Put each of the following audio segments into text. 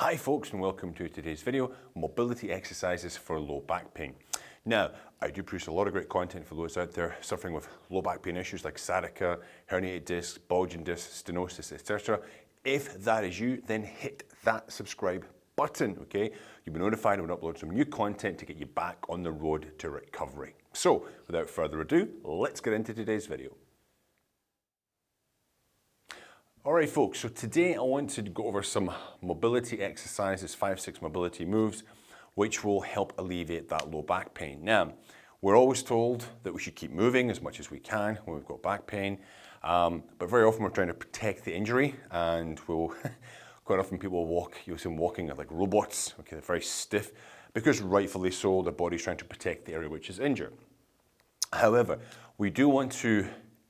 Hi folks, and welcome to today's video, mobility exercises for low back pain. Now, I do produce a lot of great content for those out there suffering with low back pain issues like sciatica, herniated discs, bulging discs, stenosis, etc. If that is you, then hit that subscribe button, okay? You'll be notified when I upload some new content to get you back on the road to recovery. So, without further ado, let's get into today's video. Alright folks, so today I wanted to go over some mobility exercises, 5-6 mobility moves, which will help alleviate that low back pain. Now, we're always told that we should keep moving as much as we can when we've got back pain, but very often we're trying to protect the injury, and quite often people walk, you'll see them walking like robots, okay, they're very stiff, because rightfully so, the body's trying to protect the area which is injured. However, we do want to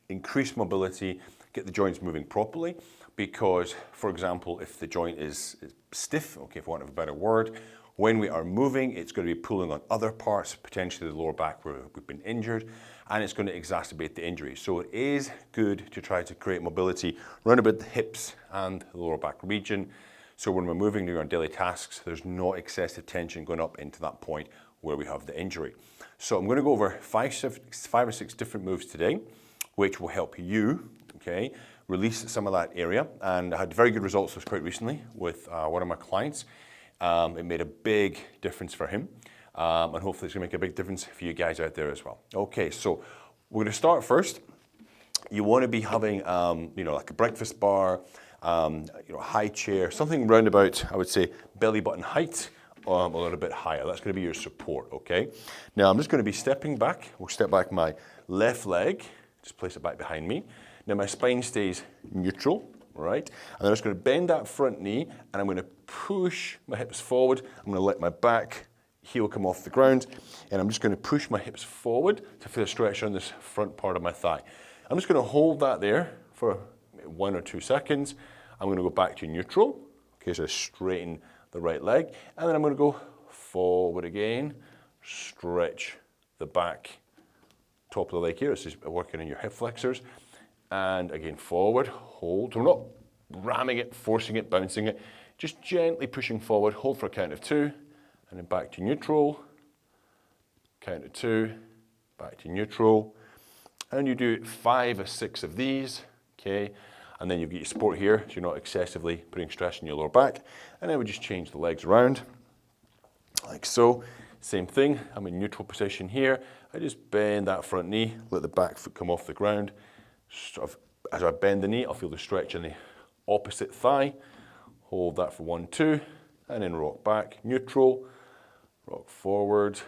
increase mobility, get the joints moving properly, because, for example, if the joint is stiff, okay, for want of a better word, when we are moving, it's going to be pulling on other parts, potentially the lower back where we've been injured, and it's going to exacerbate the injury. So it is good to try to create mobility around about the hips and the lower back region. So when we're moving during our daily tasks, there's no excessive tension going up into that point where we have the injury. So I'm going to go over five or six different moves today, which will help you, okay, release some of that area. And I had very good results just quite recently with one of my clients. It made a big difference for him, and hopefully it's going to make a big difference for you guys out there as well. Okay, so we're going to start first. You want to be having, like a breakfast bar, high chair, something round about, I would say, belly button height, a little bit higher. That's going to be your support, okay? Now I'm just going to be stepping back. We'll step back my left leg, just place it back behind me. Now my spine stays neutral, right? And I'm just going to bend that front knee, and I'm going to push my hips forward. I'm going to let my back heel come off the ground, and I'm just going to push my hips forward to feel a stretch on this front part of my thigh. I'm just going to hold that there for 1 or 2 seconds. I'm going to go back to neutral. Okay, so straighten the right leg, and then I'm going to go forward again, stretch the back top of the leg here. This is working on your hip flexors. And again, forward, hold. So we're not ramming it, forcing it, bouncing it. Just gently pushing forward, hold for a count of 2, and then back to neutral. Count of 2, back to neutral. And you do 5 or 6 of these, okay? And then you get your support here, so you're not excessively putting stress on your lower back. And then we just change the legs around, like so. Same thing, I'm in neutral position here. I just bend that front knee, let the back foot come off the ground. Sort of, as I bend the knee, I'll feel the stretch in the opposite thigh. Hold that for 1, 2, and then rock back, neutral, rock forward,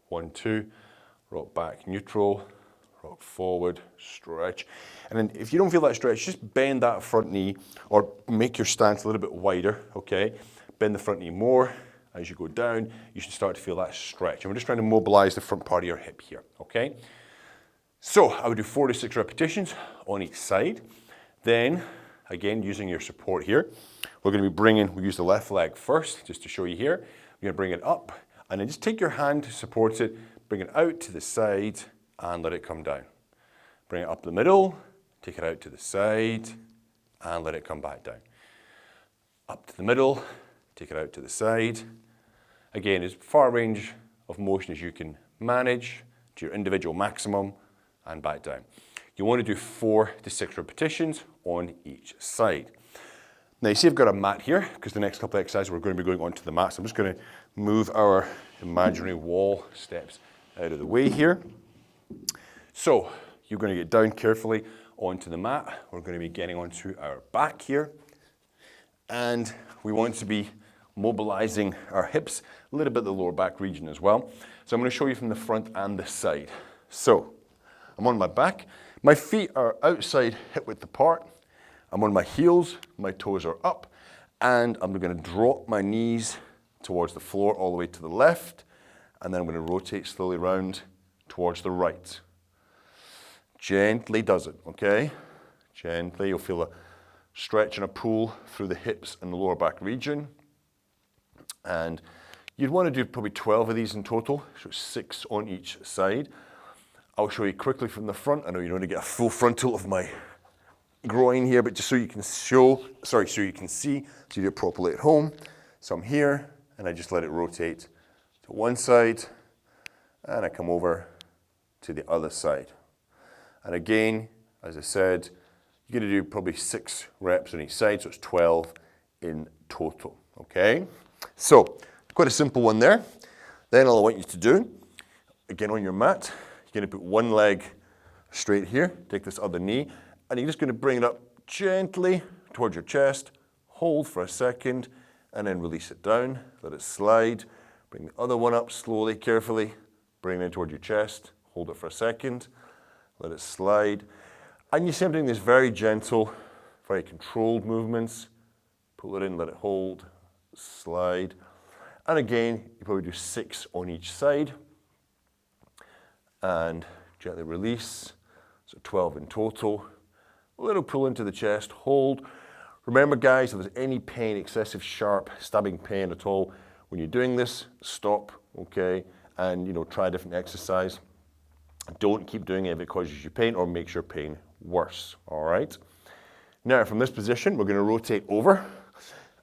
1, 2, rock back, neutral, rock forward, stretch. And then if you don't feel that stretch, just bend that front knee or make your stance a little bit wider, okay? Bend the front knee more. As you go down, you should start to feel that stretch. And we're just trying to mobilize the front part of your hip here, okay? So I would do 4 to 6 repetitions on each side. Then, again, using your support here, we're going to be we'll use the left leg first, just to show you here. We're going to bring it up, and then just take your hand to support it, bring it out to the side, and let it come down. Bring it up the middle, take it out to the side, and let it come back down. Up to the middle, take it out to the side. Again, as far range of motion as you can manage to your individual maximum, and back down. You want to do 4 to 6 repetitions on each side. Now you see I've got a mat here, because the next couple of exercises we're going to be going onto the mat. So I'm just going to move our imaginary wall steps out of the way here. So you're going to get down carefully onto the mat. We're going to be getting onto our back here. And we want to be mobilizing our hips, a little bit the lower back region as well. So I'm going to show you from the front and the side. So I'm on my back. My feet are outside hip width apart. I'm on my heels, my toes are up, and I'm going to drop my knees towards the floor all the way to the left, and then I'm going to rotate slowly around towards the right. Gently does it, okay? Gently, you'll feel a stretch and a pull through the hips and the lower back region. And you'd want to do probably 12 of these in total, so 6 on each side. I'll show you quickly from the front. I know you don't want to get a full frontal of my groin here, but just so you can see, so you do it properly at home. So I'm here, and I just let it rotate to one side, and I come over to the other side. And again, as I said, you're going to do probably 6 reps on each side, so it's 12 in total, okay? So, quite a simple one there. Then all I want you to do, again on your mat, you're going to put one leg straight here, take this other knee, and you're just going to bring it up gently towards your chest, hold for a second, and then release it down, let it slide, bring the other one up slowly, carefully, bring it in towards your chest, hold it for a second, let it slide. And you see I'm doing these very gentle, very controlled movements. Pull it in, let it hold, slide. And again, you probably do 6 on each side. And gently release, so 12 in total. A little pull into the chest, hold. Remember guys, if there's any pain, excessive sharp, stabbing pain at all, when you're doing this, stop, okay? And try a different exercise. Don't keep doing it if it causes you pain or makes your pain worse, all right? Now, from this position, we're going to rotate over,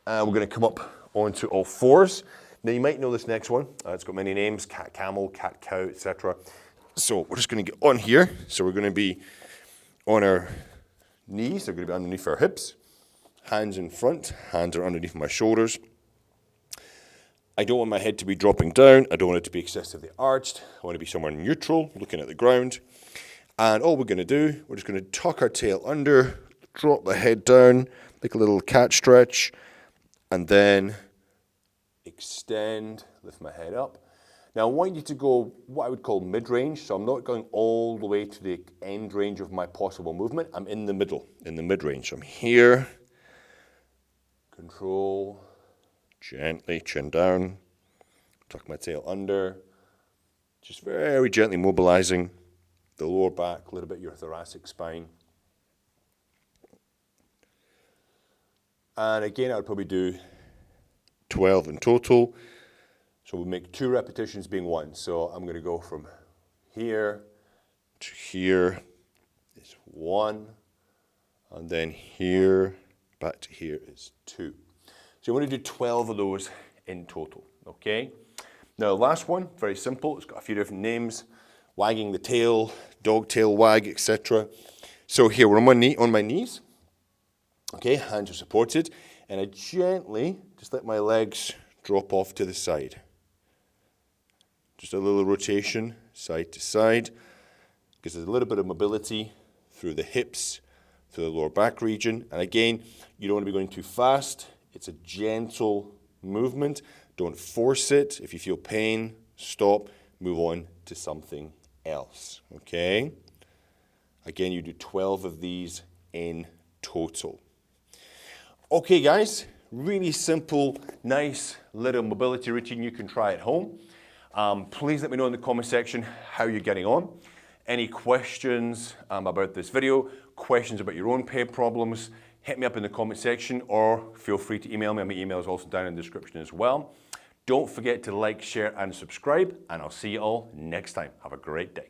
and we're going to come up onto all fours. Now, you might know this next one. It's got many names, cat, camel, cat, cow, etc. So we're just going to get on here. So we're going to be on our knees. They're going to be underneath our hips. Hands in front. Hands are underneath my shoulders. I don't want my head to be dropping down. I don't want it to be excessively arched. I want to be somewhere neutral, looking at the ground. And all we're going to do, we're just going to tuck our tail under, drop the head down, make a little cat stretch, and then extend, lift my head up. Now I want you to go what I would call mid-range, so I'm not going all the way to the end range of my possible movement. I'm in the middle, in the mid-range. So I'm here, control, gently, chin down, tuck my tail under, just very gently mobilizing the lower back, a little bit your thoracic spine. And again, I would probably do 12 in total. So we'll make 2 repetitions being 1. So I'm going to go from here to here is 1, and then here, back to here is 2. So you want to do 12 of those in total, okay? Now, last one, very simple. It's got a few different names. Wagging the tail, dog tail wag, etc. So here, we're on my knees. Okay, hands are supported. And I gently just let my legs drop off to the side. Just a little rotation, side to side. Gives us a little bit of mobility through the hips, through the lower back region. And again, you don't want to be going too fast. It's a gentle movement. Don't force it. If you feel pain, stop, move on to something else, okay? Again, you do 12 of these in total. Okay, guys, really simple, nice little mobility routine you can try at home. Please let me know in the comment section how you're getting on. Any questions about this video, questions about your own pain problems, hit me up in the comment section or feel free to email me. My email is also down in the description as well. Don't forget to like, share, and subscribe, and I'll see you all next time. Have a great day.